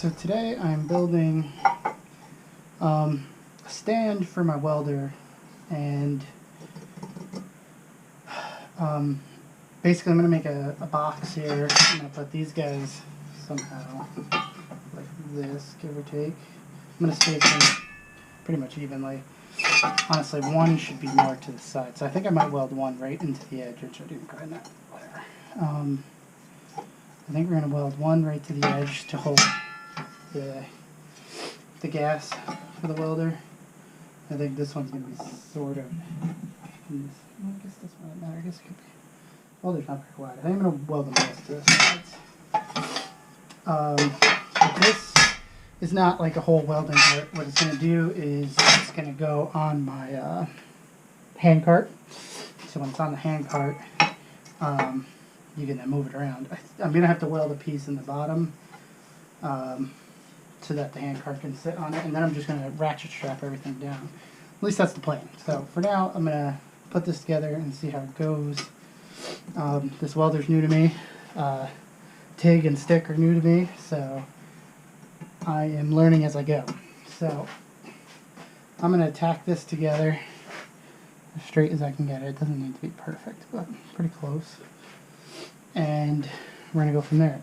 So today I'm building a stand for my welder, and basically I'm going to make a box here. I'm going to put these guys somehow like this, give or take. I'm going to space them pretty much evenly. Honestly, one should be more to the side, so I think I might weld one right into the edge, which I didn't grind that. Whatever. I think we're going to weld one right to the edge to hold the gas for the welder. I think this one's going to be sort of, well, I guess this one doesn't matter. I guess it could be, welder's not very wide. I think I'm going to weld them both to the sides. This is not like a whole welding part. What it's going to do is it's going to go on my hand cart. So when it's on the hand cart, you can then move it around. I'm going to have to weld a piece in the bottom so that the hand cart can sit on it, and then I'm just going to ratchet strap everything down. At least that's the plan. So for now, I'm going to put this together and see how it goes. This welder's new to me. TIG and stick are new to me, so I am learning as I go. So I'm going to tack this together as straight as I can get it. It doesn't need to be perfect, but pretty close. And we're going to go from there.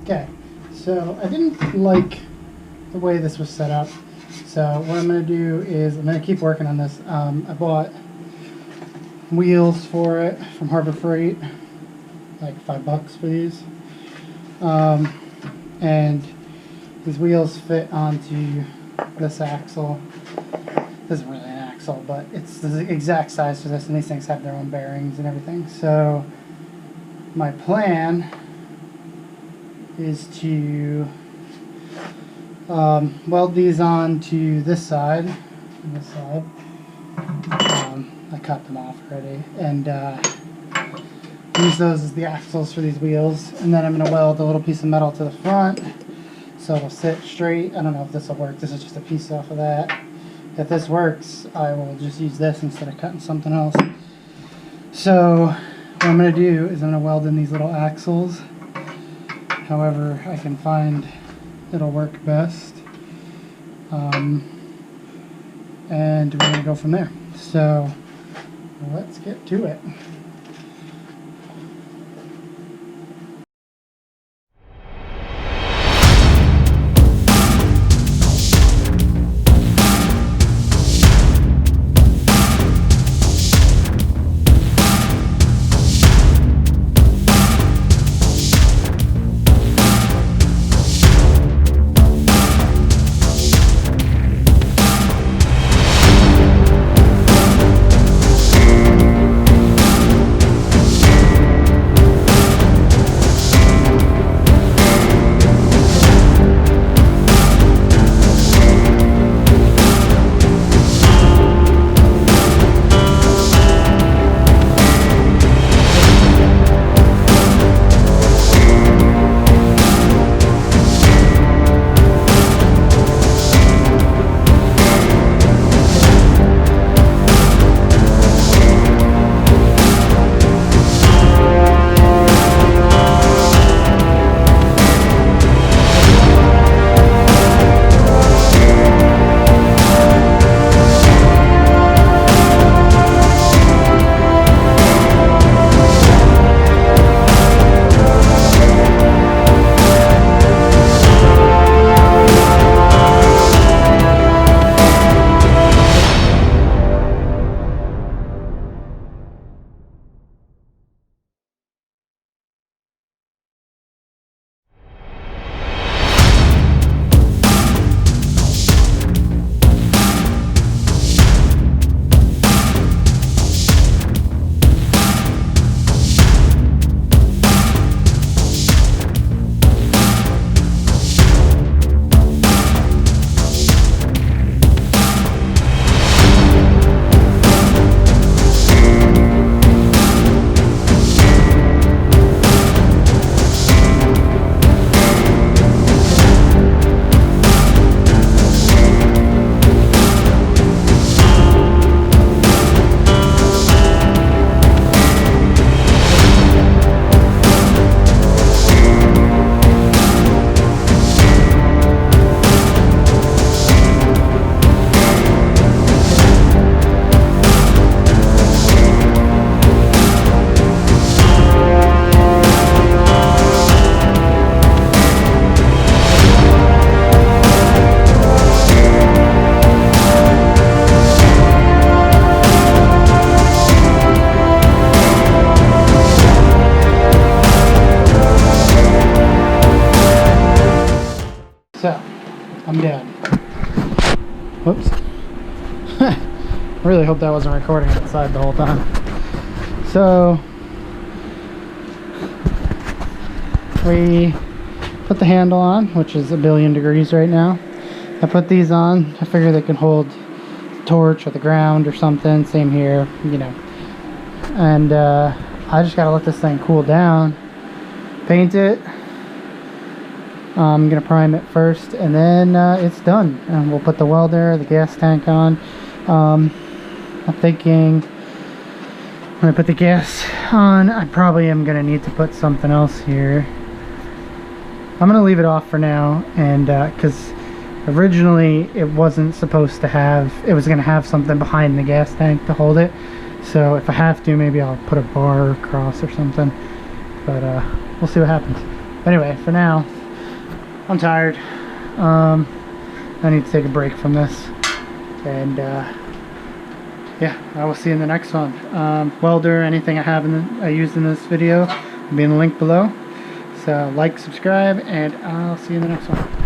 Okay, so I didn't like the way this was set up, so what I'm going to do is I'm going to keep working on this. I bought wheels for it from Harbor Freight, like $5 for these, and these wheels fit onto this axle. This isn't really an axle, but it's the exact size for this, and these things have their own bearings and everything. So my plan is to weld these on to this side and this side. I cut them off already, and use those as the axles for these wheels, and then I'm going to weld a little piece of metal to the front so it'll sit straight. I don't know if this will work. This is just a piece off of that. If this works, I will just use this instead of cutting something else. So what I'm going to do is I'm going to weld in these little axles however I can find it'll work best. And we're going to go from there. So let's get to it. So, I'm done. Whoops. I really hope that wasn't recording outside the whole time. So, we put the handle on, which is 1,000,000,000 degrees right now. I put these on. I figure they can hold the torch or the ground or something. Same here, you know. And I just gotta let this thing cool down. Paint it. I'm gonna prime it first, and then it's done. And we'll put the welder, the gas tank on. I'm thinking when I put the gas on, I probably am gonna need to put something else here. I'm gonna leave it off for now, and because originally it wasn't supposed to have, it was gonna have something behind the gas tank to hold it. So if I have to, maybe I'll put a bar across or something, but we'll see what happens. But anyway, for now, I'm tired. I need to take a break from this, and yeah, I will see you in the next one. Welder, anything I used in this video will be in the link below. So like, subscribe, and I'll see you in the next one.